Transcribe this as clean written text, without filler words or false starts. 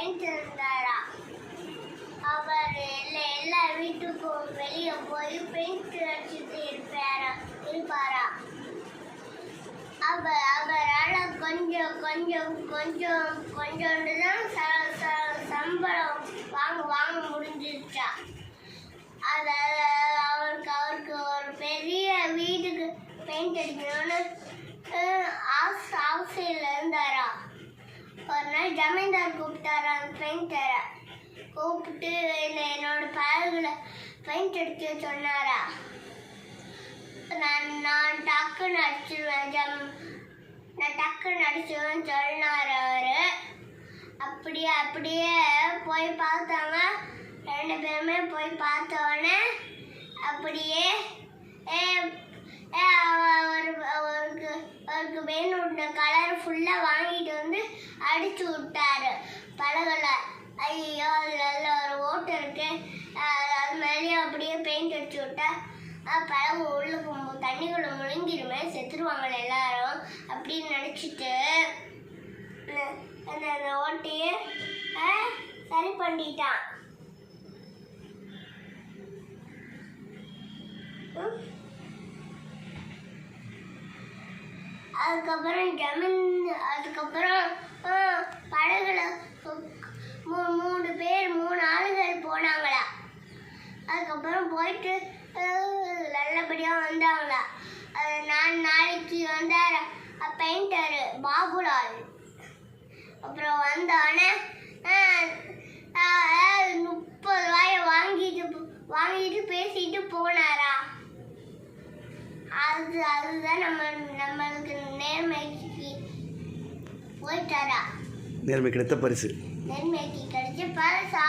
Paint இருந்தாரா. அவர் எல்லா வீட்டுக்கும் வெளியே போய் பெயிண்ட் அடிச்சுட்டு இருப்பாரா. அவரால் கொஞ்சோண்டு தான் சம்பளம் வாங்க முடிஞ்சிருச்சா. அவருக்கு ஒரு பெரிய வீட்டுக்கு பெயிண்ட் அடிக்கணும்னு ஆசையில் இருந்தாரா. ஒரு நாள் ஜமீன்தார் கூப்பிட்டாரா பெயிண்டரை. கூப்பிட்டு என்னோட பழகுல பெயிண்ட் அடிக்க சொன்னாரா. நான் டக்குன்னு அடிச்சிருவேன் சொன்னார் அவர். அப்படியே போய் பார்த்தாங்க. 2 பேருமே போய் பார்த்தோன்னே அப்படியே அவருக்கு வேணுன்ற கலர் ஃபுல்லாக வாங்கிட்டு வந்து அடிச்சு விட்டாரு பழகல. ஐயோ அதில் ஒரு ஓட்டு இருக்கு, அது மேலேயும் அப்படியே பெயிண்ட் அடிச்சு விட்டா பழகு உள்ளுக்கு தண்ணிக்குள்ள முழுங்கிருமே, செத்துருவாங்க எல்லாரும் அப்படின்னு நினச்சிட்டு அந்த ஓட்டையே சரி பண்ணிட்டான். அதுக்கப்புறம் படகுல 3 ஆளுகள் போனாங்களா. அதுக்கப்புறம் போயிட்டு நல்லபடியாக வந்தாங்களா. 4 நாளைக்கு வந்தார் பெயிண்டர் பாபுலால். அப்புறம் வந்தோடனே 30 ரூபாயை வாங்கிட்டு பேசிட்டு போனாரா. அதுதான் நம்மளுக்கு நேர்மைக்கு போயிட்டாரா. நேர்மைக்கு கிடைத்த பரிசு. நேர்மைக்கு கிடைச்ச பரிசா.